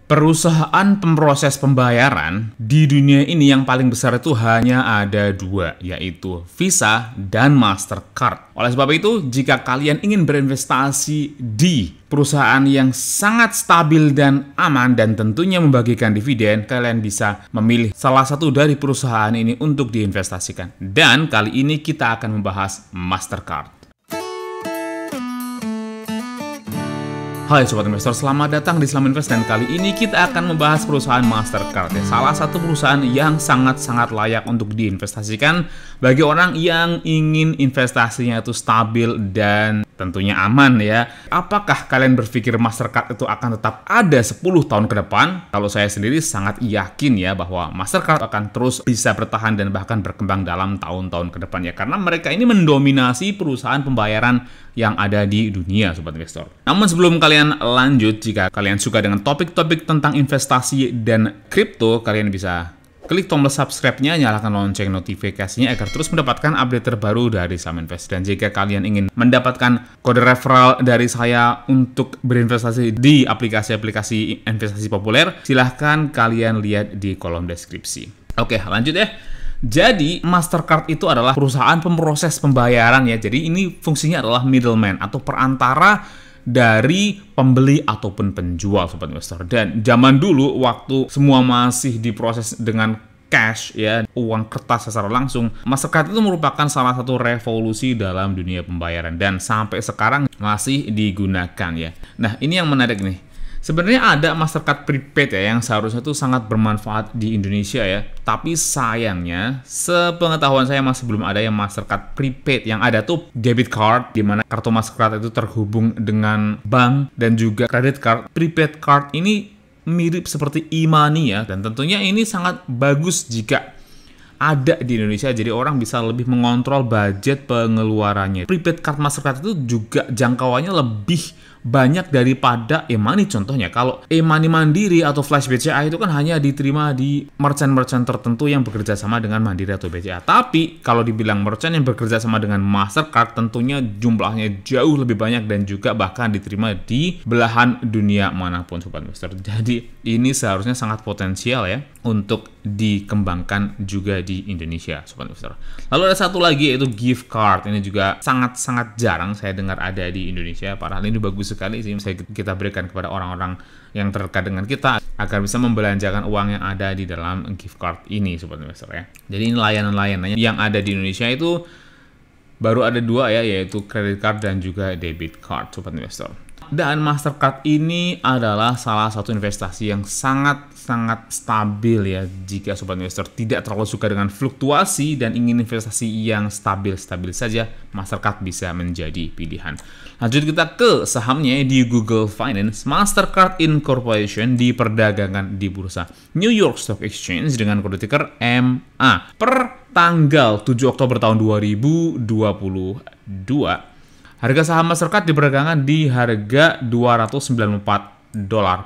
Perusahaan pemroses pembayaran di dunia ini yang paling besar itu hanya ada dua, yaitu Visa dan Mastercard. Oleh sebab itu, jika kalian ingin berinvestasi di perusahaan yang sangat stabil dan aman dan tentunya membagikan dividen, kalian bisa memilih salah satu dari perusahaan ini untuk diinvestasikan. Dan kali ini kita akan membahas Mastercard. Hai Sobat Investor, selamat datang di Slam Invest dan kali ini kita akan membahas perusahaan Mastercard ya. Salah satu perusahaan yang sangat-sangat layak untuk diinvestasikan bagi orang yang ingin investasinya itu stabil dan tentunya aman ya. Apakah kalian berpikir Mastercard itu akan tetap ada 10 tahun ke depan? Kalau saya sendiri sangat yakin ya bahwa Mastercard akan terus bisa bertahan dan bahkan berkembang dalam tahun-tahun ke depan ya. Karena mereka ini mendominasi perusahaan pembayaran yang ada di dunia, Sobat Investor. Namun sebelum kalian lanjut, jika kalian suka dengan topik-topik tentang investasi dan kripto, kalian bisa klik tombol subscribe-nya, nyalakan lonceng notifikasinya agar terus mendapatkan update terbaru dari Slam Invest. Dan jika kalian ingin mendapatkan kode referral dari saya untuk berinvestasi di aplikasi-aplikasi investasi populer, silahkan kalian lihat di kolom deskripsi. Oke, lanjut ya. Jadi, Mastercard itu adalah perusahaan pemroses pembayaran ya. Jadi, ini fungsinya adalah middleman atau perantara dari pembeli ataupun penjual, Sobat Investor. Dan zaman dulu, waktu semua masih diproses dengan cash ya, uang kertas secara langsung, Mastercard itu merupakan salah satu revolusi dalam dunia pembayaran. Dan sampai sekarang masih digunakan ya. Nah, ini yang menarik nih. Sebenarnya ada Mastercard Prepaid ya yang seharusnya itu sangat bermanfaat di Indonesia ya. Tapi sayangnya, sepengetahuan saya masih belum ada yang Mastercard Prepaid. Yang ada tuh debit card, di mana kartu Mastercard itu terhubung dengan bank dan juga credit card. Prepaid card ini mirip seperti e-money ya. Dan tentunya ini sangat bagus jika ada di Indonesia, jadi orang bisa lebih mengontrol budget pengeluarannya. Prepaid card Mastercard itu juga jangkauannya lebih banyak daripada e-money. Contohnya, kalau e-money Mandiri atau Flash BCA itu kan hanya diterima di merchant-merchant tertentu yang bekerja sama dengan Mandiri atau BCA. Tapi kalau dibilang merchant yang bekerja sama dengan Mastercard, tentunya jumlahnya jauh lebih banyak dan juga bahkan diterima di belahan dunia manapun, Sobat Investor. Jadi ini seharusnya sangat potensial ya untuk dikembangkan juga di Indonesia, Sobat Investor. Lalu ada satu lagi yaitu gift card. Ini juga sangat-sangat jarang saya dengar ada di Indonesia. Padahal ini bagus sekali sih, kita berikan kepada orang-orang yang terdekat dengan kita agar bisa membelanjakan uang yang ada di dalam gift card ini, Sobat Investor ya. Jadi ini layanan-layanannya yang ada di Indonesia itu baru ada dua ya, yaitu credit card dan juga debit card, Sobat Investor. Dan Mastercard ini adalah salah satu investasi yang sangat-sangat stabil ya. Jika Sobat Investor tidak terlalu suka dengan fluktuasi dan ingin investasi yang stabil-stabil saja, Mastercard bisa menjadi pilihan. Lanjut kita ke sahamnya di Google Finance. Mastercard Incorporation diperdagangkan di bursa New York Stock Exchange dengan kode ticker MA. Per tanggal 7 Oktober tahun 2022, harga saham Mastercard diperdagangkan di harga $294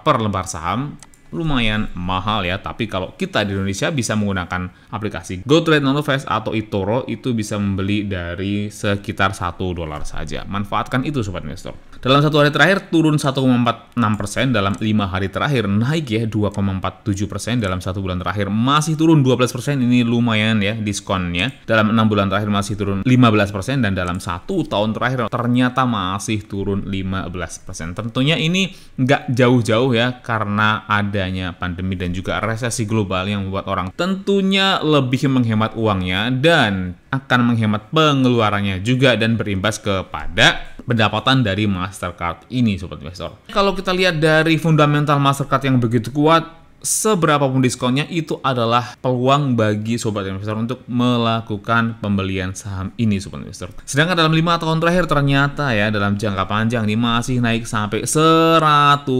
per lembar saham. Lumayan mahal ya, tapi kalau kita di Indonesia bisa menggunakan aplikasi GoTrade, Nonovest atau eToro, itu bisa membeli dari sekitar $1 saja. Manfaatkan itu, Sobat Investor. Dalam satu hari terakhir turun 1,46%, dalam 5 hari terakhir naik ya 2,47%, dalam 1 bulan terakhir masih turun 12%, ini lumayan ya diskonnya. Dalam 6 bulan terakhir masih turun 15% dan dalam 1 tahun terakhir ternyata masih turun 15%. Tentunya ini nggak jauh-jauh ya, karena adanya pandemi dan juga resesi global yang membuat orang tentunya lebih menghemat uangnya dan akan menghemat pengeluarannya juga dan berimbas kepada pendapatan dari Mastercard ini, Sobat Investor. Kalau kita lihat dari fundamental Mastercard yang begitu kuat, seberapapun diskonnya itu adalah peluang bagi Sobat Investor untuk melakukan pembelian saham ini, Sobat Investor. Sedangkan dalam 5 tahun terakhir ternyata ya dalam jangka panjang ini masih naik sampai 100%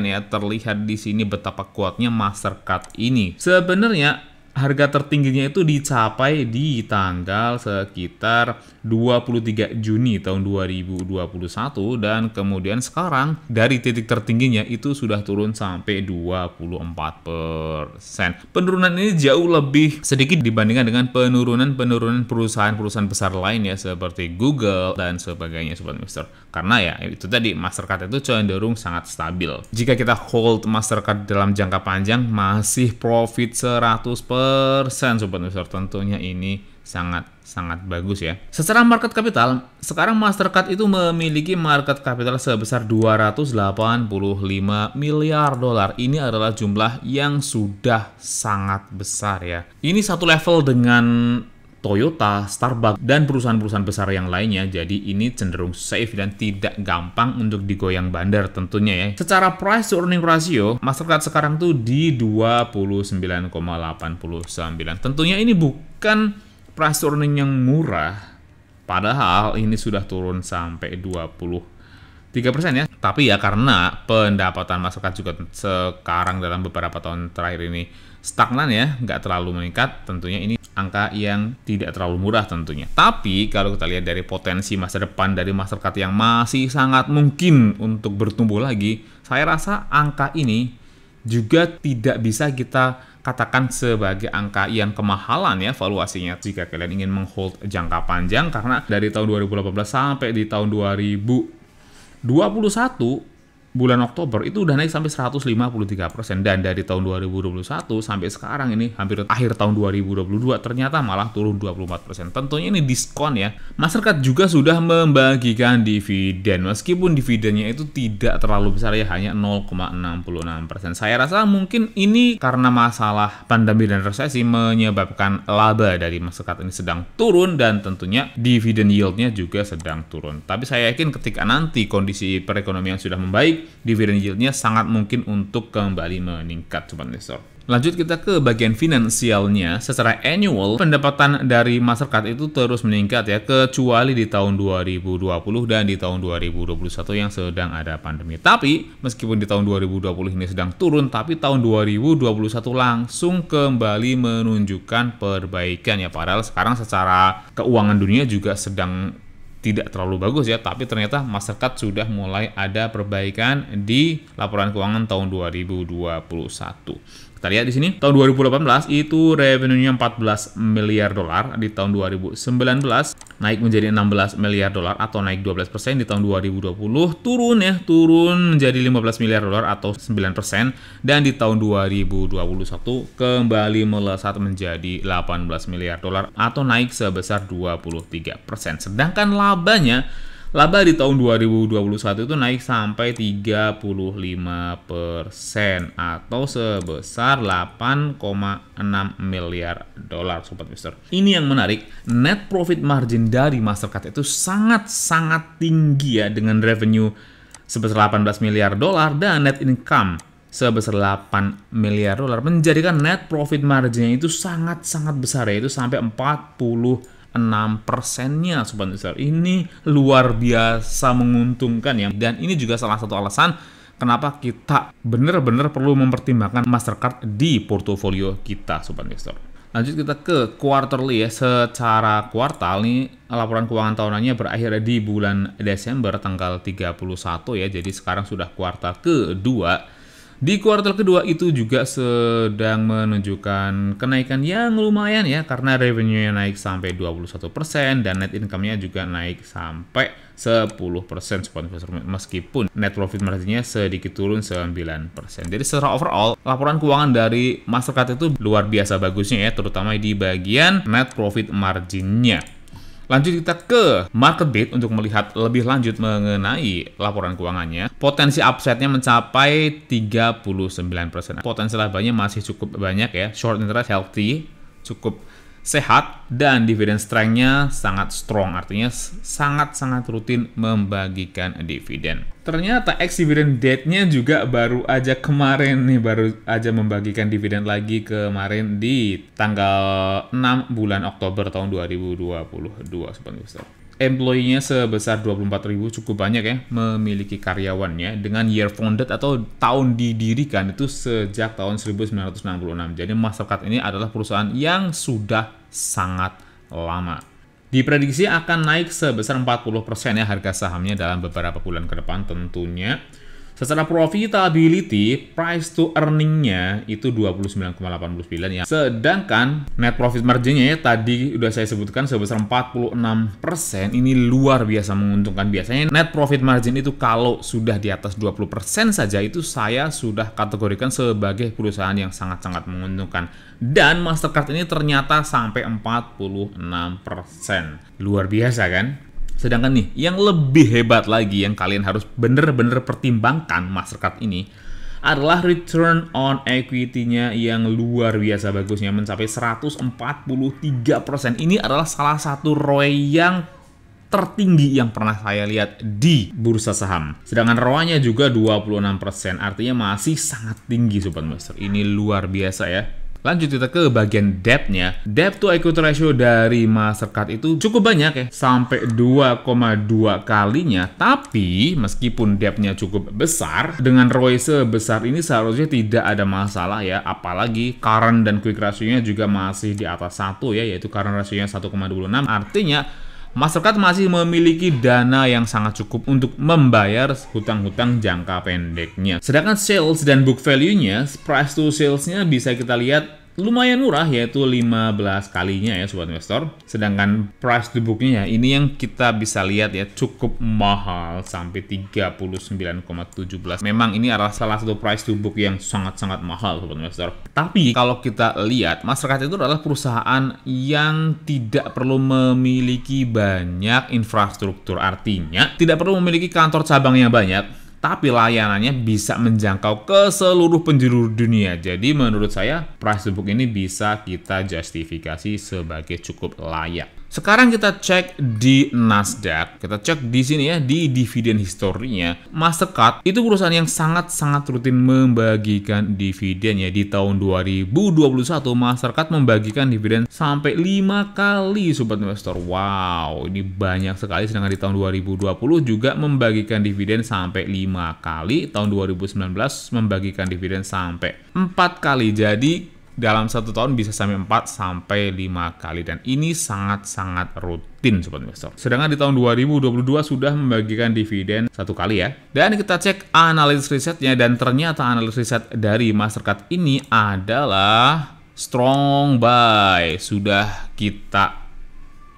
ya. Terlihat di sini betapa kuatnya Mastercard ini. Sebenarnya harga tertingginya itu dicapai di tanggal sekitar 23 Juni tahun 2021 dan kemudian sekarang dari titik tertingginya itu sudah turun sampai 24%. Penurunan ini jauh lebih sedikit dibandingkan dengan penurunan perusahaan-perusahaan besar lain ya seperti Google dan sebagainya Sobat Investor. Karena ya itu tadi Mastercard itu cenderung sangat stabil. Jika kita hold Mastercard dalam jangka panjang masih profit 100% Sobat Investor, tentunya ini sangat bagus ya. Secara market capital, sekarang Mastercard itu memiliki market capital sebesar 285 miliar dolar. Ini adalah jumlah yang sudah sangat besar ya. Ini satu level dengan Toyota, Starbucks, dan perusahaan-perusahaan besar yang lainnya. Jadi ini cenderung safe dan tidak gampang untuk digoyang bandar tentunya ya. Secara price to earning ratio, Mastercard sekarang tuh di 29,89. Tentunya ini bukan price to earning yang murah. Padahal ini sudah turun sampai 23% ya. Tapi ya karena pendapatan Mastercard juga sekarang dalam beberapa tahun terakhir ini stagnan ya, nggak terlalu meningkat, tentunya ini angka yang tidak terlalu murah tentunya. Tapi kalau kita lihat dari potensi masa depan dari Mastercard yang masih sangat mungkin untuk bertumbuh lagi, saya rasa angka ini juga tidak bisa kita katakan sebagai angka yang kemahalan ya valuasinya jika kalian ingin menghold jangka panjang, karena dari tahun 2018 sampai di tahun 2021 bulan Oktober itu udah naik sampai 153%, dan dari tahun 2021 sampai sekarang ini hampir akhir tahun 2022 ternyata malah turun 24%. Tentunya ini diskon ya. Mastercard juga sudah membagikan dividen, meskipun dividennya itu tidak terlalu besar ya, hanya 0,66%. Saya rasa mungkin ini karena masalah pandemi dan resesi menyebabkan laba dari Mastercard ini sedang turun, dan tentunya dividen yieldnya juga sedang turun. Tapi saya yakin ketika nanti kondisi perekonomian sudah membaik, dividen yieldnya sangat mungkin untuk kembali meningkat Sobat Investor. Lanjut kita ke bagian finansialnya. Secara annual, pendapatan dari Mastercard itu terus meningkat ya, kecuali di tahun 2020 dan di tahun 2021 yang sedang ada pandemi. Tapi meskipun di tahun 2020 ini sedang turun, tapi tahun 2021 langsung kembali menunjukkan perbaikan ya. Padahal sekarang secara keuangan dunia juga sedang tidak terlalu bagus ya, tapi ternyata Mastercard sudah mulai ada perbaikan di laporan keuangan tahun 2021. Kita lihat di sini, tahun 2018 itu revenue-nya 14 miliar dolar, di tahun 2019 naik menjadi 16 miliar dolar atau naik 12%, di tahun 2020 turun menjadi 15 miliar dolar atau 9%, dan di tahun 2021 kembali melesat menjadi 18 miliar dolar atau naik sebesar 23%. Sedangkan laba di tahun 2021 itu naik sampai 35% atau sebesar 8,6 miliar dolar Sobat Investor. Ini yang menarik, net profit margin dari Mastercard itu sangat tinggi ya, dengan revenue sebesar 18 miliar dolar dan net income sebesar 8 miliar dolar, menjadikan net profit marginnya itu sangat besar ya, itu sampai 46%-nya Sobat Investor. Ini luar biasa menguntungkan ya, dan ini juga salah satu alasan kenapa kita benar-benar perlu mempertimbangkan Mastercard di portofolio kita Sobat Investor. Lanjut kita ke quarterly ya. Secara kuartal nih, laporan keuangan tahunannya berakhir di bulan Desember tanggal 31 ya, jadi sekarang sudah kuartal kedua. Di kuartal kedua itu juga sedang menunjukkan kenaikan yang lumayan ya, karena revenue-nya naik sampai 21% dan net income-nya juga naik sampai 10% meskipun net profit margin-nya sedikit turun 9%. Jadi secara overall, laporan keuangan dari Mastercard itu luar biasa bagusnya ya, terutama di bagian net profit margin-nya. Lanjut kita ke market bid untuk melihat lebih lanjut mengenai laporan keuangannya. Potensi upside-nya mencapai 39%. Potensi labanya masih cukup banyak ya. Short interest healthy, cukup sehat, dan dividen strength-nya sangat strong. Artinya sangat rutin membagikan dividen. Ternyata ex-dividend date-nya juga baru aja kemarin nih, baru aja membagikan dividen lagi kemarin di tanggal 6 bulan Oktober tahun 2022 Sobat Investor. employee-nya sebesar 24.000, cukup banyak ya memiliki karyawannya dengan year founded atau tahun didirikan itu sejak tahun 1966. Jadi Mastercard ini adalah perusahaan yang sudah sangat lama. Diprediksi akan naik sebesar 40% ya harga sahamnya dalam beberapa bulan ke depan tentunya. Secara profitability, price to earning-nya itu 29,89 ya. Sedangkan net profit margin-nya ya tadi udah saya sebutkan sebesar 46%. Ini luar biasa menguntungkan. Biasanya net profit margin itu kalau sudah di atas 20% saja itu saya sudah kategorikan sebagai perusahaan yang sangat-sangat menguntungkan. Dan Mastercard ini ternyata sampai 46%. Luar biasa kan? Sedangkan nih, yang lebih hebat lagi yang kalian harus bener-bener pertimbangkan Mastercard ini adalah return on equity-nya yang luar biasa bagusnya mencapai 143%. Ini adalah salah satu ROE yang tertinggi yang pernah saya lihat di bursa saham. Sedangkan ROA-nya juga 26%, artinya masih sangat tinggi Sobat Investor. Ini luar biasa ya. Lanjut kita ke bagian debt-nya. Debt to equity ratio dari Mastercard itu cukup banyak ya, sampai 2,2 kalinya. Tapi meskipun debt-nya cukup besar, dengan ROE sebesar ini seharusnya tidak ada masalah ya. Apalagi current dan quick ratio-nya juga masih di atas 1 ya, yaitu current ratio-nya 1,26. Artinya Mastercard masih memiliki dana yang sangat cukup untuk membayar hutang-hutang jangka pendeknya. Sedangkan sales dan book value-nya, price to sales-nya bisa kita lihat lumayan murah, yaitu 15 kalinya ya Sobat Investor. Sedangkan price to book-nya ini yang kita bisa lihat ya cukup mahal sampai 39,17. Memang ini adalah salah satu price to book yang sangat-sangat mahal Sobat Investor. Tapi kalau kita lihat Mastercard itu adalah perusahaan yang tidak perlu memiliki banyak infrastruktur. Artinya tidak perlu memiliki kantor cabang yang banyak, tapi layanannya bisa menjangkau ke seluruh penjuru dunia. Jadi menurut saya price to book ini bisa kita justifikasi sebagai cukup layak. Sekarang kita cek di Nasdaq. Kita cek di sini ya di dividen historinya. Mastercard itu perusahaan yang sangat-sangat rutin membagikan dividen ya. Di tahun 2021 Mastercard membagikan dividen sampai 5 kali Sobat Investor. Wow, ini banyak sekali. Sedangkan di tahun 2020 juga membagikan dividen sampai 5 kali. Tahun 2019 membagikan dividen sampai 4 kali. Jadi dalam satu tahun bisa sampai 4 sampai 5 kali, dan ini sangat-sangat rutin Sobat Investor. Sedangkan di tahun 2022 sudah membagikan dividen 1 kali ya. Dan kita cek analis risetnya, dan ternyata analis riset dari Mastercard ini adalah strong buy. Sudah kita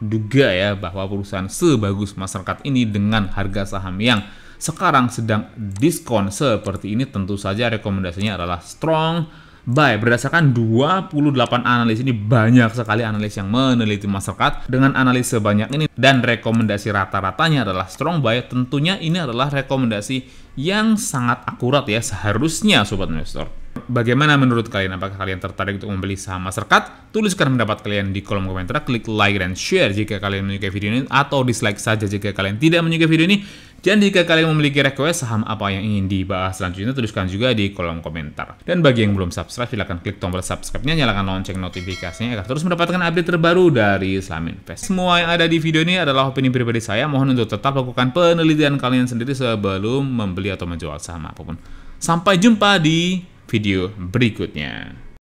duga ya bahwa perusahaan sebagus Mastercard ini dengan harga saham yang sekarang sedang diskon seperti ini, tentu saja rekomendasinya adalah strong buy. Berdasarkan 28 analis ini, banyak sekali analis yang meneliti Mastercard dengan analis sebanyak ini, dan rekomendasi rata-ratanya adalah strong buy. Tentunya ini adalah rekomendasi yang sangat akurat ya seharusnya Sobat Investor. Bagaimana menurut kalian? Apakah kalian tertarik untuk membeli saham Mastercard? Tuliskan pendapat kalian di kolom komentar, klik like dan share jika kalian menyukai video ini, atau dislike saja jika kalian tidak menyukai video ini. Dan jika kalian memiliki request saham apa yang ingin dibahas selanjutnya, tuliskan juga di kolom komentar. Dan bagi yang belum subscribe, silahkan klik tombol subscribe-nya, nyalakan lonceng notifikasinya agar terus mendapatkan update terbaru dari Islam Invest. Semua yang ada di video ini adalah opini pribadi saya. Mohon untuk tetap lakukan penelitian kalian sendiri sebelum membeli atau menjual saham apapun. Sampai jumpa di video berikutnya.